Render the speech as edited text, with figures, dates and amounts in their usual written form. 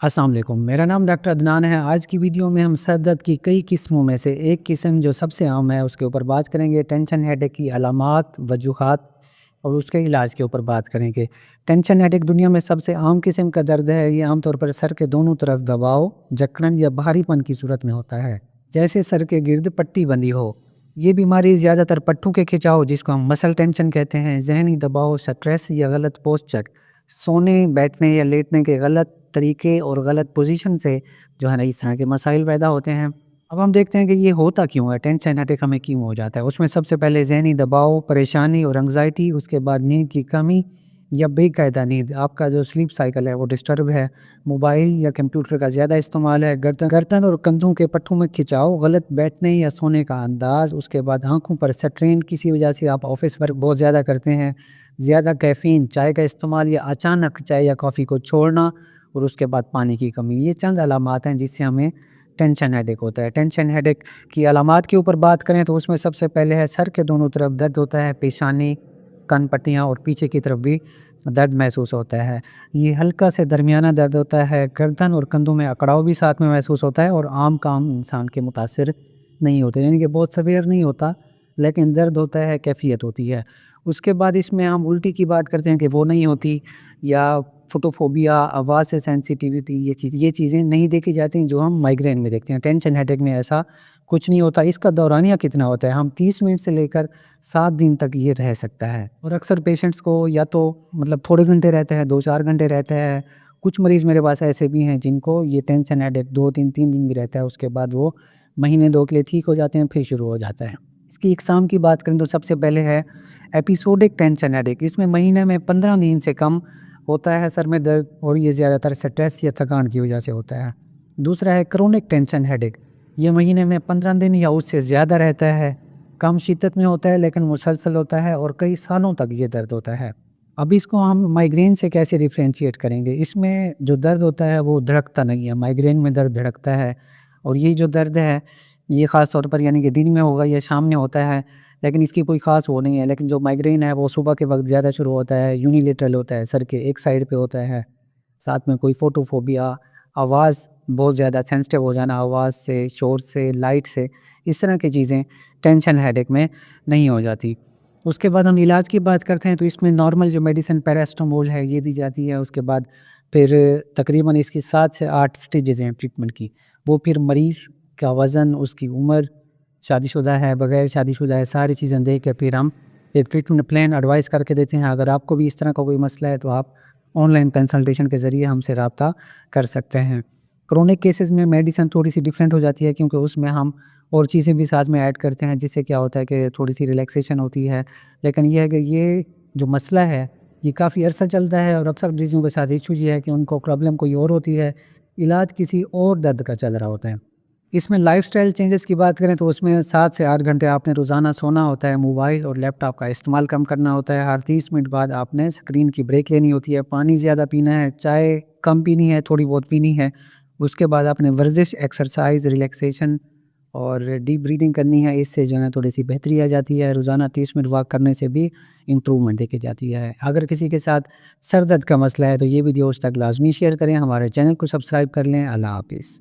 السلام علیکم، میرا نام ڈاکٹر عدنان ہے۔ آج کی ویڈیو میں ہم سر درد کی کئی قسموں میں سے ایک قسم جو سب سے عام ہے اس کے اوپر بات کریں گے۔ ٹینشن ہیڈ ایک کی علامات، وجوہات اور اس کے علاج کے اوپر بات کریں گے۔ ٹینشن ہیڈ ایک دنیا میں سب سے عام قسم کا درد ہے۔ یہ عام طور پر سر کے دونوں طرف دباؤ، جکڑن یا بھاری پن کی صورت میں ہوتا ہے، جیسے سر کے گرد پٹی بندھی ہو۔ یہ بیماری زیادہ تر پٹھوں کے کھچاؤ، جس کو ہم مسل ٹینشن کہتے ہیں، ذہنی دباؤ، سٹریس یا غلط پوسچر، سونے، بیٹھنے یا لیٹنے کے غلط طریقے اور غلط پوزیشن سے جو ہے نا اس طرح کے مسائل پیدا ہوتے ہیں۔ اب ہم دیکھتے ہیں کہ یہ ہوتا کیوں ہے، ٹینشن اٹیک ہمیں کیوں ہو جاتا ہے۔ اس میں سب سے پہلے ذہنی دباؤ، پریشانی اور انگزائٹی، اس کے بعد نیند کی کمی یا بے قاعدہ نیند، آپ کا جو سلیپ سائیکل ہے وہ ڈسٹرب ہے، موبائل یا کمپیوٹر کا زیادہ استعمال ہے، گردن اور کندھوں کے پٹھوں میں کھچاؤ، غلط بیٹھنے یا سونے کا انداز، اس کے بعد آنکھوں پر سٹرین، کسی وجہ سے آپ آفس ورک بہت زیادہ کرتے ہیں، زیادہ کیفین، چائے کا استعمال یا اچانک چائے یا کافی کو چھوڑنا، اور اس کے بعد پانی کی کمی۔ یہ چند علامات ہیں جس سے ہمیں ٹینشن ہیڈ ایک ہوتا ہے۔ ٹینشن ہیڈ ایک کی علامات کے اوپر بات کریں تو اس میں سب سے پہلے ہے سر کے دونوں طرف درد ہوتا ہے، پیشانی، کن پٹیاں اور پیچھے کی طرف بھی درد محسوس ہوتا ہے۔ یہ ہلکا سے درمیانہ درد ہوتا ہے، گردن اور کندھوں میں اکڑاؤ بھی ساتھ میں محسوس ہوتا ہے اور عام انسان کے متاثر نہیں ہوتے، یعنی کہ بہت سویئر نہیں ہوتا لیکن درد ہوتا ہے، کیفیت ہوتی ہے۔ اس کے بعد اس میں ہم الٹی کی بات کرتے ہیں کہ وہ نہیں ہوتی، یا فوٹوفوبیا، آواز سے سینسیٹیوٹی، یہ چیزیں نہیں دیکھی جاتی ہیں جو ہم مائیگرین میں دیکھتے ہیں۔ ٹینشن ہیڈ ایک میں ایسا کچھ نہیں ہوتا۔ اس کا دورانیہ کتنا ہوتا ہے، ہم 30 منٹ سے لے کر 7 دن تک یہ رہ سکتا ہے، اور اکثر پیشنٹس کو یا تو تھوڑے گھنٹے رہتا ہے، 2-4 گھنٹے رہتا ہے۔ کچھ مریض میرے پاس ایسے بھی ہیں جن کو یہ ٹینشن ہیڈ ایک 2-3 دن بھی رہتا ہے، اس کے بعد وہ مہینے 2 کے لیے ٹھیک ہو جاتے ہیں، پھر شروع ہو جاتا ہے۔ اس کی اقسام کی بات کریں تو سب سے پہلے ہے ایپیسوڈک ٹینشن ہیڈ ایک۔ اس میں مہینے میں 15 دن سے کم ہوتا ہے سر میں درد، اور یہ زیادہ تر سٹریس یا تھکان کی وجہ سے ہوتا ہے۔ دوسرا ہے کرونک ٹینشن ہیڈ ایک۔ یہ مہینے میں 15 دن یا اس سے زیادہ رہتا ہے، کم شدت میں ہوتا ہے لیکن مسلسل ہوتا ہے، اور کئی سالوں تک یہ درد ہوتا ہے۔ اب اس کو ہم مائیگرین سے کیسے ڈیفرینشیٹ کریں گے؟ اس میں جو درد ہوتا ہے وہ دھڑکتا نہیں ہے، مائیگرین میں درد دھڑکتا ہے، اور یہ جو درد ہے یہ خاص طور پر یعنی کہ دن میں ہوگا یا شام میں ہوتا ہے، لیکن اس کی کوئی خاص وہ نہیں ہے۔ لیکن جو مائیگرین ہے وہ صبح کے وقت زیادہ شروع ہوتا ہے، یونیلیٹرل ہوتا ہے، سر کے ایک سائیڈ پہ ہوتا ہے، ساتھ میں کوئی فوٹوفوبیا، آواز بہت زیادہ سینسٹیو ہو جانا، آواز سے، شور سے، لائٹ سے، اس طرح کی چیزیں ٹینشن ہیڈ ایک میں نہیں ہو جاتی۔ اس کے بعد ہم علاج کی بات کرتے ہیں تو اس میں نارمل جو میڈیسن پیراسٹامول ہے یہ دی جاتی ہے۔ اس کے بعد پھر تقریباً اس کی 7 سے 8 سٹیجز ہیں ٹریٹمنٹ کی، وہ پھر مریض کا وزن، اس کی عمر، شادی شدہ ہے، بغیر شادی شدہ ہے، ساری چیزیں دیکھ کے پھر ہم ایک ٹریٹمنٹ پلان ایڈوائز کر کے دیتے ہیں۔ اگر آپ کو بھی اس طرح کا کوئی مسئلہ ہے تو آپ آن لائن کنسلٹیشن کے ذریعے ہم سے رابطہ کر سکتے ہیں۔ کرونک کیسز میں میڈیسن تھوڑی سی ڈیفرنٹ ہو جاتی ہے، کیونکہ اس میں ہم اور چیزیں بھی ساتھ میں ایڈ کرتے ہیں، جس سے کیا ہوتا ہے کہ تھوڑی سی ریلیکسیشن ہوتی ہے۔ لیکن یہ ہے کہ یہ جو مسئلہ ہے یہ کافی عرصہ چلتا ہے، اور اکثر مریضوں کے ساتھ ایشو یہ ہے کہ ان کو پرابلم کوئی اور ہوتی ہے، علاج کسی اور درد کا چل رہا ہوتا ہے۔ اس میں لائف سٹائل چینجز کی بات کریں تو اس میں 7 سے 8 گھنٹے آپ نے روزانہ سونا ہوتا ہے، موبائل اور لیپ ٹاپ کا استعمال کم کرنا ہوتا ہے، ہر 30 منٹ بعد آپ نے اسکرین کی بریک لینی ہوتی ہے، پانی زیادہ پینا ہے، چائے کم پینی ہے، تھوڑی بہت پینی ہے۔ اس کے بعد آپ نے ورزش، ایکسرسائز، ریلیکسیشن اور ڈیپ بریدنگ کرنی ہے، اس سے جو ہے تھوڑی سی بہتری آ جاتی ہے۔ روزانہ 30 منٹ واک کرنے سے بھی امپرومنٹ دیکھی جاتی ہے۔ اگر کسی کے ساتھ سر درد کا مسئلہ ہے تو یہ ویڈیو اس تک لازمی شیئر کریں، ہمارے چینل کو سبسکرائب کر لیں۔ اللہ حافظ۔